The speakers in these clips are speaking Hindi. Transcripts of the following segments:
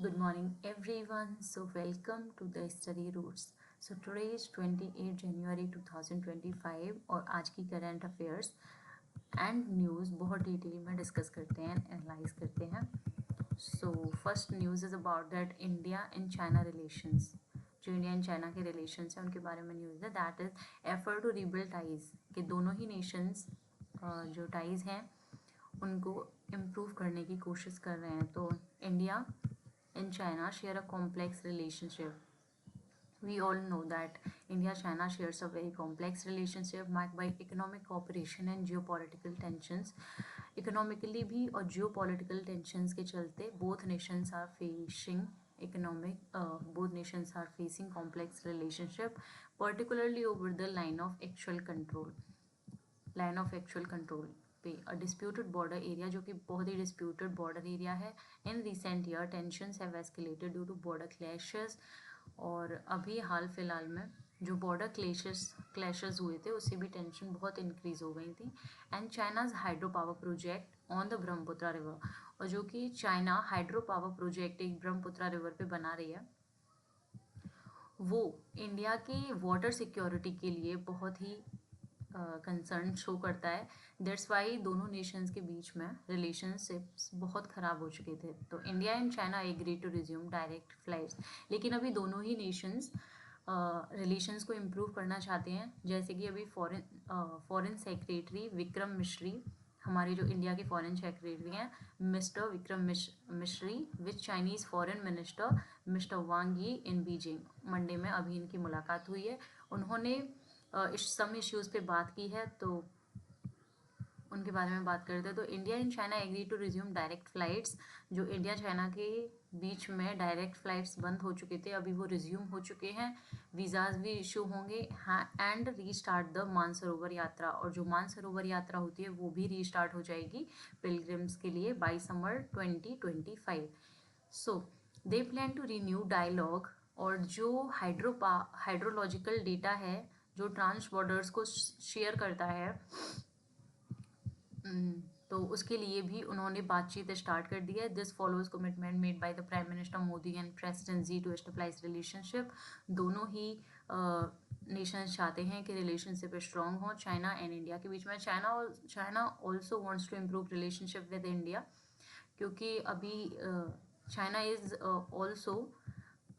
Good morning, everyone. So, welcome to the Study Roots. So, today is 28 January 2025 और आज की करंट अफेयर्स एंड न्यूज़ बहुत डिटेल में डिस्कस करते हैं, एनालाइज करते हैं. So first news is about that India and China relations. जो इंडिया एंड चाइना के रिलेशंस हैं उनके बारे में न्यूज़ है. That is effort to rebuild ties कि दोनों ही नेशंस जो टाइज हैं उनको इम्प्रूव करने की कोशिश कर रहे हैं. तो India and China share a complex relationship. We all know that India-China shares a very complex relationship marked by economic cooperation and geopolitical tensions. Economically भी और geopolitical tensions के चलते both nations are facing complex relationship, particularly over the line of actual control. पे अ डिस्प्यूटेड बॉर्डर एरिया जो कि बहुत ही डिस्प्यूटेड बॉर्डर एरिया है. In recent year tensions have escalated due to border clashes. और अभी हाल फिलहाल में जो बॉर्डर क्लैशेस हुए थे उससे भी टेंशन बहुत इंक्रीज हो गई थी. And China's hydro power project on the Brahmaputra river, और जो कि चाइना हाइड्रो पावर प्रोजेक्ट एक ब्रह्मपुत्रा रिवर पे बना रही है वो इंडिया की वाटर सिक्योरिटी के लिए बहुत ही कंसर्न शो करता है. दैट्स वाई दोनों नेशंस के बीच में रिलेशनशिप्स बहुत ख़राब हो चुके थे. तो India and China agree to resume direct flights, लेकिन अभी दोनों ही नेशंस रिलेशंस को इम्प्रूव करना चाहते हैं. जैसे कि अभी फॉरेन सेक्रेटरी विक्रम मिश्री, हमारे जो इंडिया के फॉरेन सेक्रेटरी हैं मिस्टर विक्रम मिश्री with Chinese foreign minister mister वांग यी इन बीजिंग. मंडे में अभी इनकी मुलाकात हुई है. उन्होंने सम इश्यूज़ पे बात की है, तो उनके बारे में बात करते हैं. तो India and China agree to resume direct flights. जो इंडिया चाइना के बीच में डायरेक्ट फ़्लाइट्स बंद हो चुके थे अभी वो रिज्यूम हो चुके हैं. वीज़ाज भी इशू होंगे एंड रीस्टार्ट द मानसरोवर यात्रा, और जो मानसरोवर यात्रा होती है वो भी रीस्टार्ट हो जाएगी पिलग्रिम्स के लिए by summer 2025. So they plan to renew dialogue. और जो हाइड्रोलॉजिकल डेटा है जो ट्रांस बॉर्डर्स को शेयर करता है तो उसके लिए भी उन्होंने बातचीत स्टार्ट कर दी है. This follows commitment made by the prime minister Modi and president Xi to stabilise relationship. दोनों ही नेशंस चाहते हैं कि रिलेशनशिप स्ट्रॉन्ग हो चाइना एंड इंडिया के बीच में. China also wants to improve relationship with India, क्योंकि अभी China is also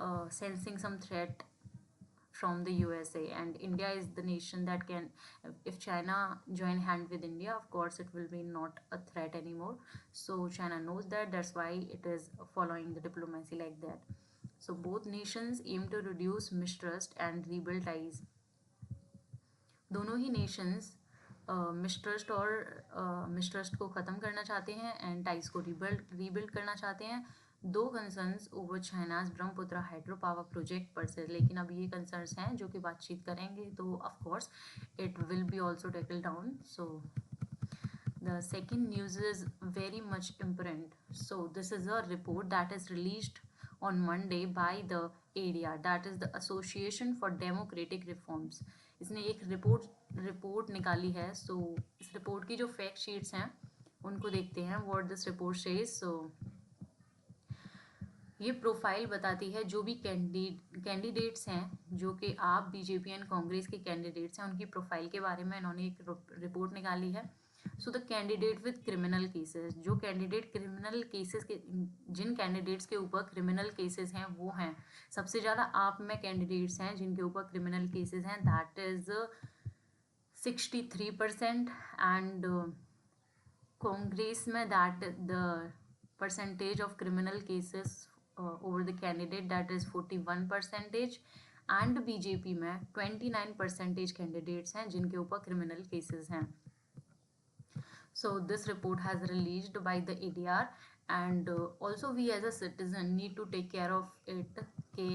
sensing some threat from the USA, and India is the nation that can, if China join hand with India, of course it will be not a threat anymore. So China knows that, that's why it is following the diplomacy like that. So both nations aim to reduce mistrust and rebuild ties. दोनों ही nations मिसट्रस्ट को ख़त्म करना चाहते हैं एंड टाइज को रीबिल्ड करना चाहते हैं. दो concerns over China's Brahmaputra hydro power project पर से, लेकिन अब ये कंसर्न्स हैं जो कि बातचीत करेंगे तो of course it will be also tackle down. So the second news is very much important. So this is a report that is released on Monday by the ADR, that is the Association for Democratic Reforms. इसने एक रिपोर्ट निकाली है. सो इस रिपोर्ट की जो फैक्ट शीट्स हैं उनको देखते हैं. What this report says. So ये प्रोफाइल बताती है जो भी कैंडिडेट्स हैं जो कि आप बीजेपी एंड कांग्रेस के कैंडिडेट्स हैं उनकी प्रोफाइल के बारे में इन्होंने एक रिपोर्ट निकाली है. So the candidate with criminal cases, जो कैंडिडेट क्रिमिनल केसेस के, जिन कैंडिडेट्स के ऊपर क्रिमिनल केसेस हैं वो हैं सबसे ज़्यादा आप में कैंडिडेट्स हैं जिनके ऊपर क्रिमिनल केसेस हैं, दैट इज़ 63%. एंड कांग्रेस में that the percentage of criminal cases over the candidate that is 41%. And BJP में 29% कैंडिडेट्स हैं जिनके ऊपर क्रिमिनल केसेस हैं. So this report has released by the ADR, and also we as a citizen need to take care of it कि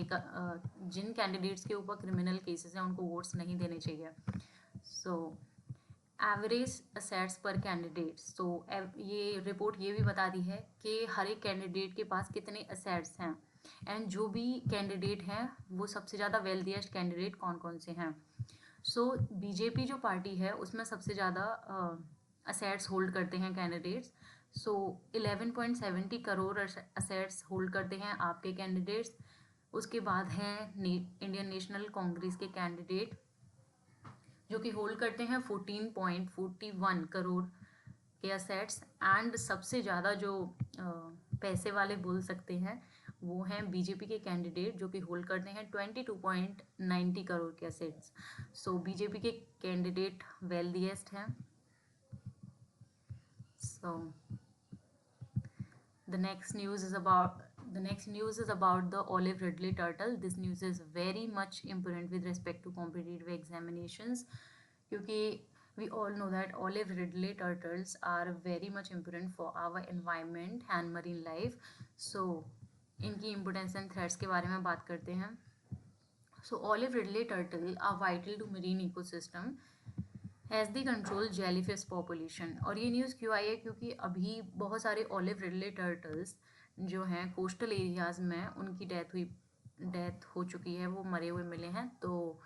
जिन कैंडिडेट्स के ऊपर क्रिमिनल केसेस हैं उनको वोट्स नहीं देने चाहिए. So एवरेज असेट्स पर कैंडिडेट. सो ये रिपोर्ट ये भी बताती है कि हर एक कैंडिडेट के पास कितने असेट्स हैं एंड जो भी कैंडिडेट हैं वो सबसे ज़्यादा वेल्थिएस्ट कैंडिडेट कौन कौन से हैं. सो बीजेपी जो पार्टी है उसमें सबसे ज़्यादा असेट्स होल्ड करते हैं कैंडिडेट्स. सो 11.70 करोड़ असेट्स होल्ड करते हैं आपके कैंडिडेट्स। उसके बाद हैं इंडियन नेशनल कांग्रेस के कैंडिडेट जो कि होल्ड करते हैं 14.41 करोड़ के असेट्स। एंड सबसे ज़्यादा जो पैसे वाले बोल सकते हैं वो हैं बीजेपी के कैंडिडेट जो कि होल्ड करते हैं 22.90 करोड़ के असेट्स। सो बीजेपी के कैंडिडेट वेल्दिएस्ट हैं। सो the next news is about the olive ridley turtle. This news is very much important with respect to competitive examinations क्योंकि we all know that olive ridley turtles are very much important for our environment and marine life. So इनकी importance and threats के बारे में बात करते हैं. So olive ridley turtle are vital to marine ecosystem has the control jellyfish population. और ये न्यूज़ क्यों आई है क्योंकि अभी बहुत सारे ऑलिव रिडले टर्टल्स जो हैं कोस्टल एरियाज़ में उनकी डेथ हो चुकी है, वो मरे हुए मिले हैं. तो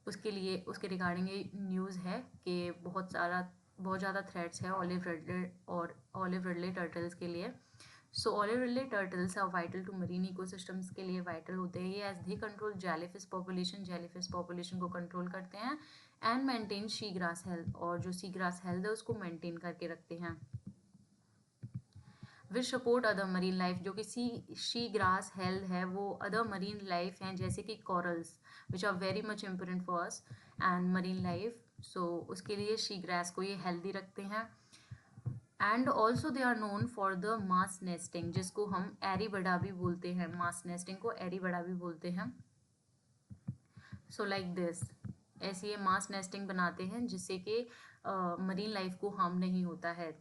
उसके रिगार्डिंग ये न्यूज़ है कि बहुत ज़्यादा थ्रेट्स है ऑलिव रिडले टर्टल्स के लिए. So olive ridley turtles are vital to marine ecosystems के लिए वाइटल होते हैं. ये as they control jellyfish population को कंट्रोल करते हैं and maintain sea grass health, और जो सी ग्रास हेल्थ है उसको मेंटेन करके रखते हैं. विच सपोर्ट अदर मरीन लाइफ, जो कि सी ग्रास हेल्थ है वो अदर मरीन लाइफ हैं जैसे कि corals which are very much important for us and marine life. So उसके लिए सी ग्रास को ये हेल्दी रखते हैं. And also they are known for the mass nesting, जिसको हम एरी बड़ा भी बोलते हैं. मास नेस्टिंग को एरी बड़ा भी बोलते हैं. सो लाइक दिस, ऐसी ये मास नेस्टिंग बनाते हैं जिससे कि मरीन लाइफ को हार्म नहीं होता है.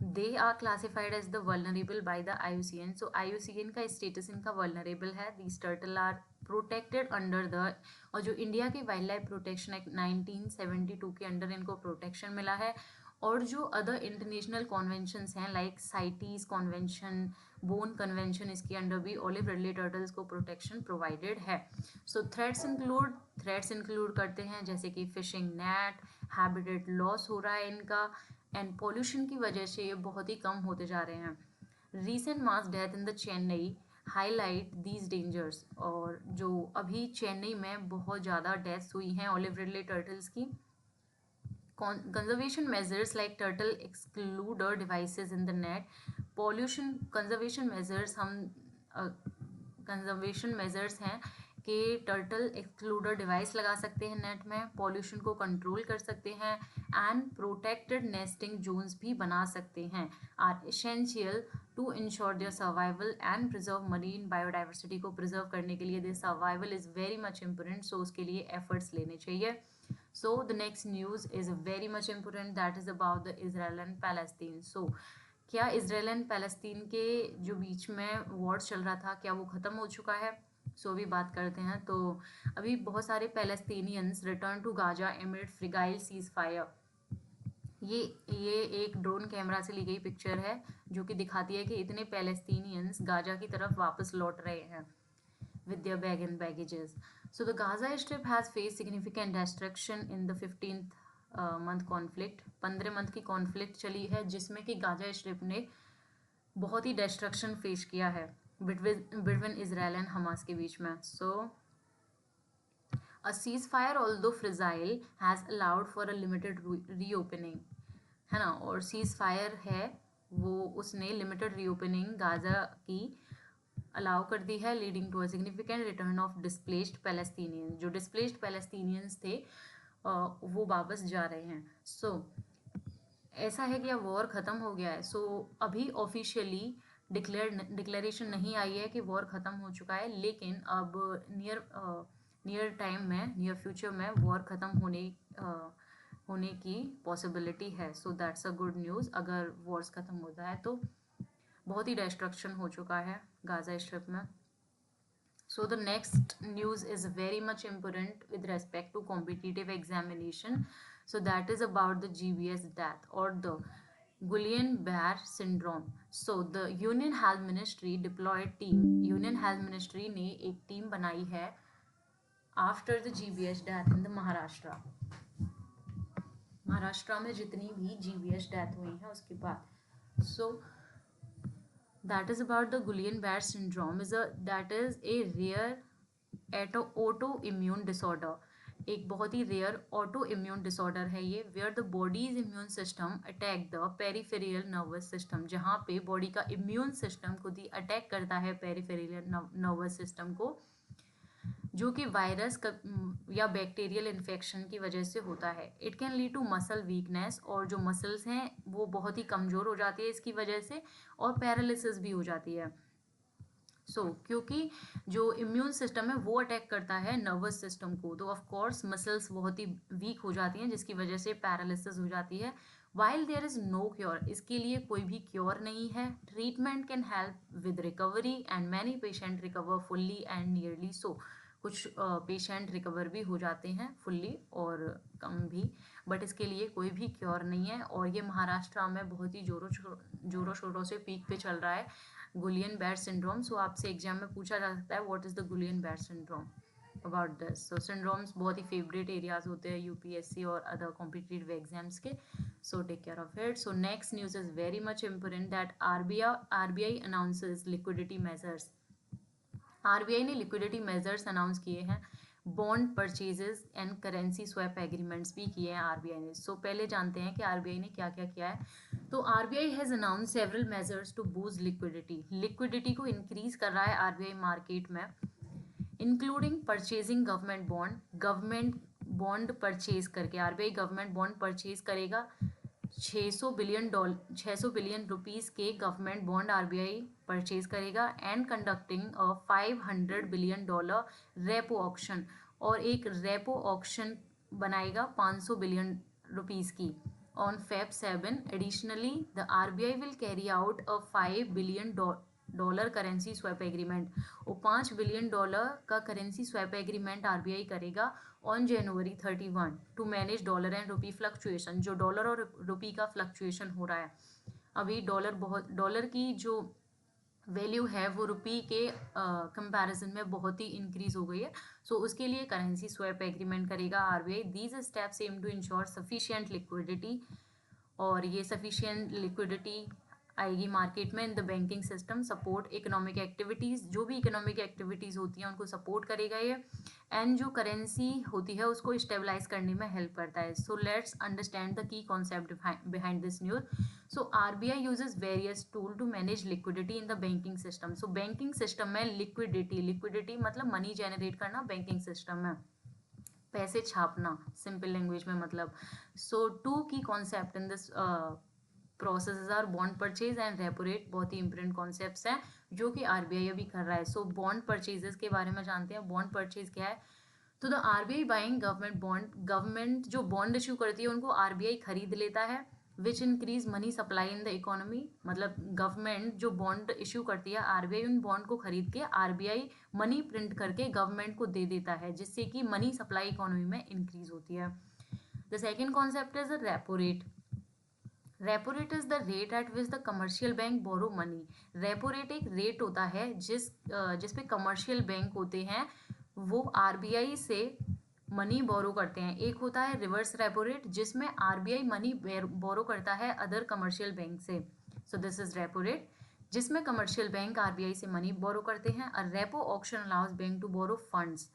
They are classified as the vulnerable by the IUCN. So IUCN का स्टेटस इनका वल्नरेबल है. These turtle are protected under the, और जो इंडिया के वाइल्ड लाइफ प्रोटेक्शन एक्ट 1972 के अंडर इनको प्रोटेक्शन मिला है. और जो अदर इंटरनेशनल कॉन्वेंशंस हैं लाइक साइटीज कॉन्वेंशन, बोन कन्वेंशन, इसके अंडर भी ऑलिव रिडले टर्टल्स को प्रोटेक्शन प्रोवाइडेड है. सो थ्रेट्स इंक्लूड करते हैं जैसे कि फिशिंग नेट, हैबिटेट लॉस हो रहा है इनका, एंड पॉल्यूशन की वजह से ये बहुत ही कम होते जा रहे हैं. Recent mass death in the Chennai highlight these dangers. और जो अभी चेन्नई में बहुत ज़्यादा डेथ्स हुई हैं ऑलिव रिडले टर्टल्स की. Conservation measures like turtle excluder devices in the net, pollution conservation measures conservation measures हैं कि टर्टल एक्सक्लूडर डिवाइस लगा सकते हैं नेट में, पॉल्यूशन को कंट्रोल कर सकते हैं एंड प्रोटेक्टेड नेस्टिंग जोन्स भी बना सकते हैं. Are essential to ensure their survival and preserve marine biodiversity को प्रिजर्व करने के लिए their survival is very much important. So उसके लिए एफर्ट्स लेने चाहिए. So the next news is very much important, that is about the Israel and Palestine. So क्या इसराइल एंड पैलेस्तीन के जो बीच में वॉर चल रहा था क्या वो ख़त्म हो चुका है? सो अभी बात करते हैं. तो अभी बहुत सारे Palestinians return to Gaza amid fragile cease fire. ये एक ड्रोन कैमरा से ली गई पिक्चर है जो कि दिखाती है कि इतने पैलेस्तीनियंस गाजा की तरफ वापस लौट रहे हैं with their bag and baggages. So the Gaza Strip has faced significant destruction in the 15th month conflict. 15 month की कॉन्फ्लिक्ट चली है जिसमें कि गाजा स्ट्रिप ने बहुत ही डिस्ट्रक्शन फेस किया है बिटवीन इजराइल एंड हमास के बीच में. सो a ceasefire although fragile has allowed for a limited reopening, है ना. और सीज फायर है वो उसने लिमिटेड रीओपनिंग गाजा की अलाउ कर दी है, leading to a significant return of displaced Palestinians. जो डिस्प्लेस्ड पैलेस्टीनियंस थे वो वापस जा रहे हैं. सो ऐसा है कि अब वॉर ख़त्म हो गया है. सो अभी ऑफिशियली डिक्लेरेशन नहीं आई है कि वॉर ख़त्म हो चुका है, लेकिन अब नियर फ्यूचर में वॉर ख़त्म होने की पॉसिबिलिटी है. So that's a good news. अगर वॉर्स ख़त्म होता है तो बहुत ही डिस्ट्रक्शन हो चुका है गाजा स्ट्रिप में. So the next news is very much important with respect to competitive examination. So that is about the GBS death और the Guillain Barre syndrome. So the union health ministry deployed team. Union health ministry ने एक टीम बनाई है after the GBS death in the Maharashtra में जितनी भी GBS डेथ हुई हैं उसके बाद. So that is about the Guillain-Barré syndrome. That is a rare autoimmune disorder. एक बहुत ही रेयर ऑटो इम्यून डिसऑर्डर है ये, where the body's immune system attack the peripheral nervous system, जहाँ पे बॉडी का इम्यून सिस्टम खुद ही अटैक करता है पेरिफेरल नर्वस सिस्टम को, जो कि वायरस या बैक्टीरियल इन्फेक्शन की वजह से होता है. It can lead to muscle weakness, और जो मसल्स हैं वो बहुत ही कमज़ोर हो जाती है इसकी वजह से, और पैरालिसिस भी हो जाती है. क्योंकि जो इम्यून सिस्टम है वो अटैक करता है नर्वस सिस्टम को, तो ऑफ कोर्स मसल्स बहुत ही वीक हो जाती हैं, जिसकी वजह से पैरालिसिस हो जाती है. While there is no cure, इसके लिए कोई भी क्योर नहीं है. Treatment can help with recovery and many patient recover fully and nearly. कुछ पेशेंट रिकवर भी हो जाते हैं फुल्ली और कम भी, बट इसके लिए कोई भी क्योर नहीं है. और ये महाराष्ट्र में बहुत ही जोरों शोरों से पीक पे चल रहा है, गुलियन-बैर सिंड्रोम. आपसे एग्जाम में पूछा जा सकता है what is the Guillain Barre syndrome, about this. Syndromes बहुत ही फेवरेट एरियाज होते हैं यूपीएससी और अदर कॉम्पिटिटिव एग्जाम्स के. Take care of it. Next news is very much important that RBI announces liquidity measures. RBI ने लिक्विडिटी मेजर्स अनाउंस किए हैं. Bond purchases and currency swap agreements भी किए हैं आरबीआई ने. पहले जानते हैं कि आरबीआई ने क्या क्या किया है. RBI has announce several measures to boost liquidity को इंक्रीज कर रहा है आरबीआई मार्केट में, including purchasing government bond purchase करके. आरबीआई गवर्नमेंट बॉन्ड परचेज करेगा. 600 बिलियन रुपीस के गवर्नमेंट बॉन्ड आरबीआई परचेज करेगा, and conducting $500 billion repo auction, और एक रेपो ऑक्शन बनाएगा 500 बिलियन रुपीस की on Feb 7. Additionally, the RBI will carry out a $5 billion currency swap agreement, और $5 बिलियन का करेंसी स्वैप एग्रीमेंट आरबीआई करेगा on January 31 to manage dollar and rupee fluctuation. जो डॉलर और रुपी का फ्लक्चुएशन हो रहा है अभी, डॉलर की जो वैल्यू है वो रुपी के कंपैरिजन में बहुत ही इंक्रीज हो गई है. उसके लिए करेंसी स्वैप एग्रीमेंट करेगा RBI. These steps aim to ensure sufficient liquidity, और ये सफिशिएंट लिक्विडिटी आएगी मार्केट में in the banking system. Support economic activities, जो भी इकोनॉमिक एक्टिविटीज़ होती हैं उनको सपोर्ट करेगा ये, एंड जो करेंसी होती है उसको स्टेबलाइज करने में हेल्प करता है. Let's understand the key concept behind this news. RBI uses various tool to manage liquidity in the banking system. Banking system में लिक्विडिटी मतलब मनी जनरेट करना बैंकिंग सिस्टम में, पैसे छापना सिंपल लैंग्वेज में मतलब. Two key concept in this process are bond purchase and repo rate. बहुत ही इंपॉर्टेंट कॉन्सेप्ट्स हैं जो कि आरबीआई अभी कर रहा है. बॉन्ड परचेजेस के बारे में जानते हैं. बॉन्ड परचेज क्या है? The RBI buying government bond. Government जो बॉन्ड इशू करती है उनको आरबीआई खरीद लेता है, which increase money supply in the economy. मतलब गवर्नमेंट जो बॉन्ड इशू करती है, आरबीआई उन बॉन्ड को खरीद के आरबीआई मनी प्रिंट करके गवर्नमेंट को दे देता है, जिससे कि मनी सप्लाई इकोनॉमी में इंक्रीज होती है. The second concept is the repo rate. Repo rate is the rate at which the commercial bank borrow money. Repo rate एक रेट होता है जिस पे कमर्शियल बैंक होते हैं वो आरबीआई से मनी बोरो करते हैं. एक होता है रिवर्स रेपो रेट, जिसमें आरबीआई मनी बोरो करता है अदर कमर्शियल बैंक से. दिस इज रेपो रेट, जिसमें कमर्शियल बैंक आरबीआई से मनी बोरो करते हैं. और repo auction allows bank to borrow funds,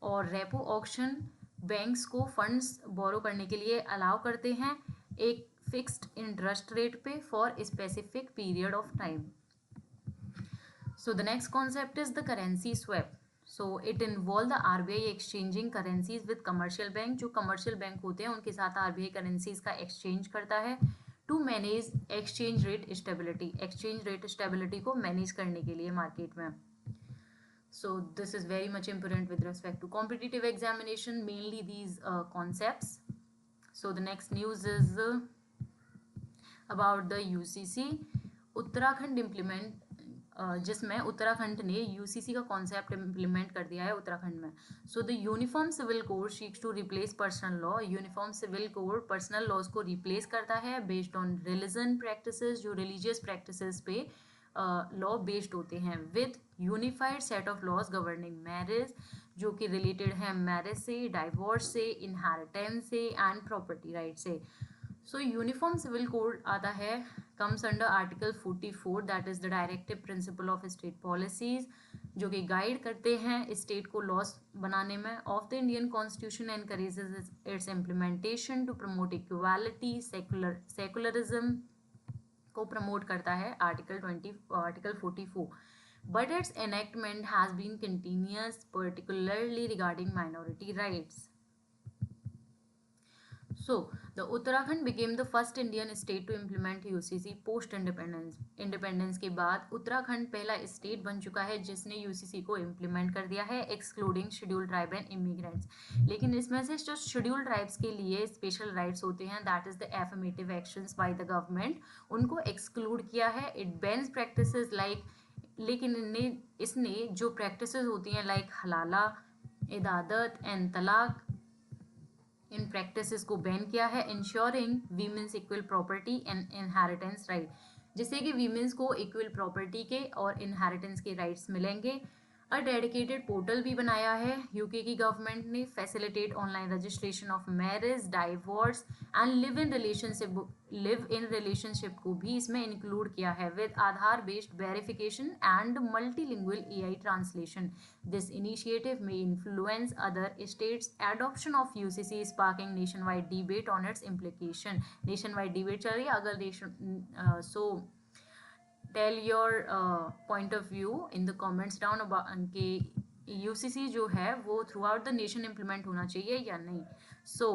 और रेपो ऑक्शन बैंक्स को फंड्स बोरो करने के लिए अलाउ करते हैं एक फिक्स्ड इंटरेस्ट रेट पे for specific period of time. The next concept is the currency swap. It involve the RBI exchanging currencies with commercial bank. जो कमर्शियल बैंक होते हैं उनके साथ आरबीआई करेंसीज का एक्सचेंज करता है to manage exchange rate stability. Exchange rate stability को मैनेज करने के लिए मार्केट में. This is very much important with respect to competitive examination, mainly these concepts. The next news is about the UCC. Uttarakhand implement, जिसमें उत्तराखंड ने यूसीसी का कॉन्सेप्ट इम्प्लीमेंट कर दिया है उत्तराखंड में. The uniform civil code seeks to replace personal law. Uniform civil code personal laws को रिप्लेस करता है बेस्ड ऑन रिलीजन प्रैक्टिसेस. जो रिलीजियस प्रैक्टिसेस पे लॉ बेस्ड होते हैं, with unified set of laws governing marriage, जो कि रिलेटेड है मैरिज से, डाइवोर्स से, इनहेरिटेंस से एंड प्रॉपर्टी राइट से. यूनिफॉर्म सिविल कोड आता है comes under Article 44, that is the directive principle of state policies, जो कि गाइड करते हैं स्टेट को लॉस बनाने में of the Indian constitution, encourages its implementation to promote equality, secularism को प्रमोट करता है article 44, but its enactment has been continuous, particularly regarding minority rights. So, the Uttarakhand became the first Indian state to implement UCC post independence. Independence के बाद उत्तराखंड पहला स्टेट बन चुका है जिसने यूसीसी को इम्प्लीमेंट कर दिया है, excluding scheduled tribe and immigrants. लेकिन इसमें से जो शेड्यूल्ड ट्राइब्स के लिए स्पेशल राइट्स होते हैं, that is the affirmative actions by the government, उनको एक्सक्लूड किया है. इट बैन्स प्रैक्टिसेस लाइक, लेकिन इसने जो प्रैक्टिसेस होती हैं लाइक हलाला, इदादत एंड तलाक, इन प्रैक्टिसेस को बैन किया है. Ensuring women's equal property and inheritance right, जिससे कि वीमेंस को इक्वल प्रॉपर्टी के और इनहेरिटेंस के राइट्स मिलेंगे. अ डेडिकेटेड पोर्टल भी बनाया है यूके की गवर्नमेंट ने, facilitate online registration of marriage, divorce and live in relationship को भी इसमें इंक्लूड किया है with Aadhaar based verification and multilingual AI translation. This initiative में influence other states adoption of UCC, sparking nation wide debate on its implication. Nation wide debate चल रही है. अगर so tell your point of view in the comments down about कि यूसीसी जो है वो throughout the nation implement होना चाहिए या नहीं. सो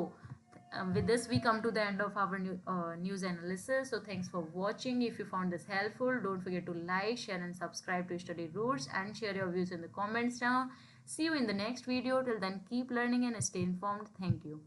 with this we come to the end of our news analysis. So thanks for watching. If you found this helpful, don't forget to like, share and subscribe to Study Roots and share your views in the comments down. See you in the next video. Till then, keep learning and stay informed. Thank you.